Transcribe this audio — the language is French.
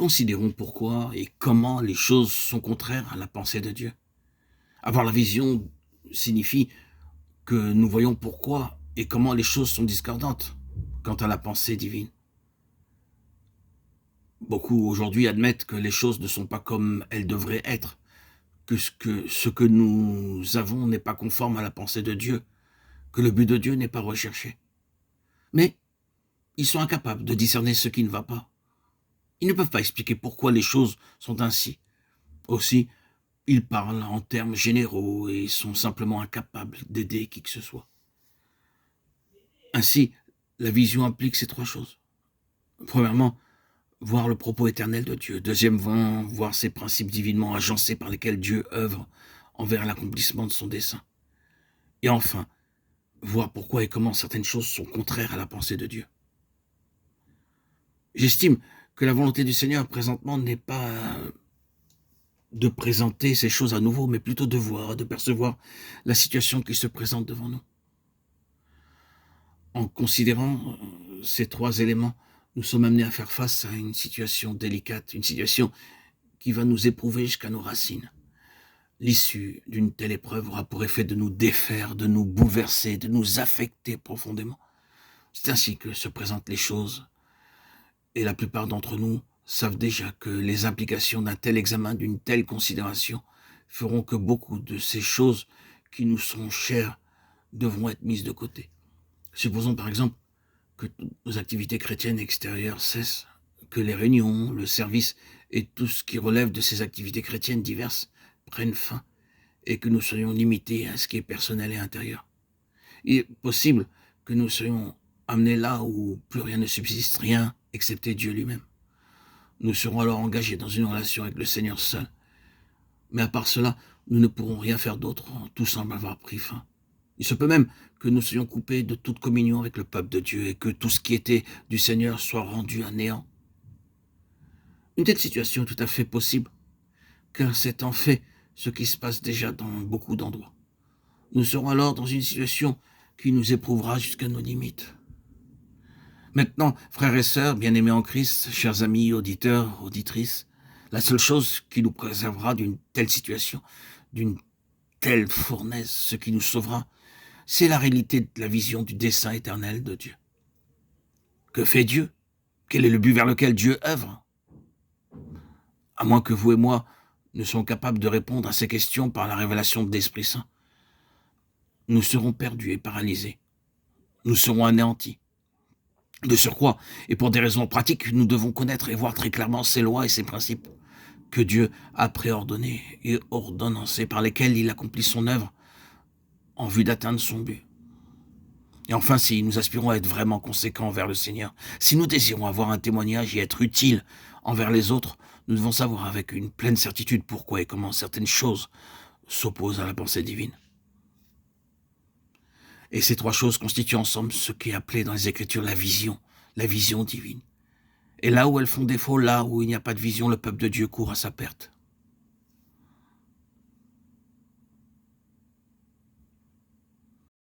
Considérons pourquoi et comment les choses sont contraires à la pensée de Dieu. Avoir la vision signifie que nous voyons pourquoi et comment les choses sont discordantes quant à la pensée divine. Beaucoup aujourd'hui admettent que les choses ne sont pas comme elles devraient être, que ce que nous avons n'est pas conforme à la pensée de Dieu, que le but de Dieu n'est pas recherché. Mais ils sont incapables de discerner ce qui ne va pas. Ils ne peuvent pas expliquer pourquoi les choses sont ainsi. Aussi, ils parlent en termes généraux et sont simplement incapables d'aider qui que ce soit. Ainsi, la vision implique ces trois choses. Premièrement, voir le propos éternel de Dieu. Deuxièmement, voir ces principes divinement agencés par lesquels Dieu œuvre envers l'accomplissement de son dessein. Et enfin, voir pourquoi et comment certaines choses sont contraires à la pensée de Dieu. J'estime que la volonté du Seigneur présentement n'est pas de présenter ces choses à nouveau, mais plutôt de voir, de percevoir la situation qui se présente devant nous. En considérant ces trois éléments, nous sommes amenés à faire face à une situation délicate, une situation qui va nous éprouver jusqu'à nos racines. L'issue d'une telle épreuve aura pour effet de nous défaire, de nous bouleverser, de nous affecter profondément. C'est ainsi que se présentent les choses. Et la plupart d'entre nous savent déjà que les implications d'un tel examen, d'une telle considération, feront que beaucoup de ces choses qui nous sont chères devront être mises de côté. Supposons par exemple que nos activités chrétiennes extérieures cessent, que les réunions, le service et tout ce qui relève de ces activités chrétiennes diverses prennent fin et que nous soyons limités à ce qui est personnel et intérieur. Il est possible que nous soyons amenés là où plus rien ne subsiste, rien excepté Dieu lui-même. Nous serons alors engagés dans une relation avec le Seigneur seul. Mais à part cela, nous ne pourrons rien faire d'autre, tout semble avoir pris fin. Il se peut même que nous soyons coupés de toute communion avec le peuple de Dieu et que tout ce qui était du Seigneur soit rendu à néant. Une telle situation est tout à fait possible, car c'est en fait ce qui se passe déjà dans beaucoup d'endroits. Nous serons alors dans une situation qui nous éprouvera jusqu'à nos limites. Maintenant, frères et sœurs, bien-aimés en Christ, chers amis, auditeurs, auditrices, la seule chose qui nous préservera d'une telle situation, d'une telle fournaise, ce qui nous sauvera, c'est la réalité de la vision du dessein éternel de Dieu. Que fait Dieu? Quel est le but vers lequel Dieu œuvre? À moins que vous et moi ne soyons capables de répondre à ces questions par la révélation de l'Esprit Saint, nous serons perdus et paralysés. Nous serons anéantis. De surcroît, et pour des raisons pratiques, nous devons connaître et voir très clairement ces lois et ces principes que Dieu a préordonnés et ordonnancés par lesquels il accomplit son œuvre en vue d'atteindre son but. Et enfin, si nous aspirons à être vraiment conséquents envers le Seigneur, si nous désirons avoir un témoignage et être utiles envers les autres, nous devons savoir avec une pleine certitude pourquoi et comment certaines choses s'opposent à la pensée divine. Et ces trois choses constituent ensemble ce qui est appelé dans les Écritures la vision divine. Et là où elles font défaut, là où il n'y a pas de vision, le peuple de Dieu court à sa perte.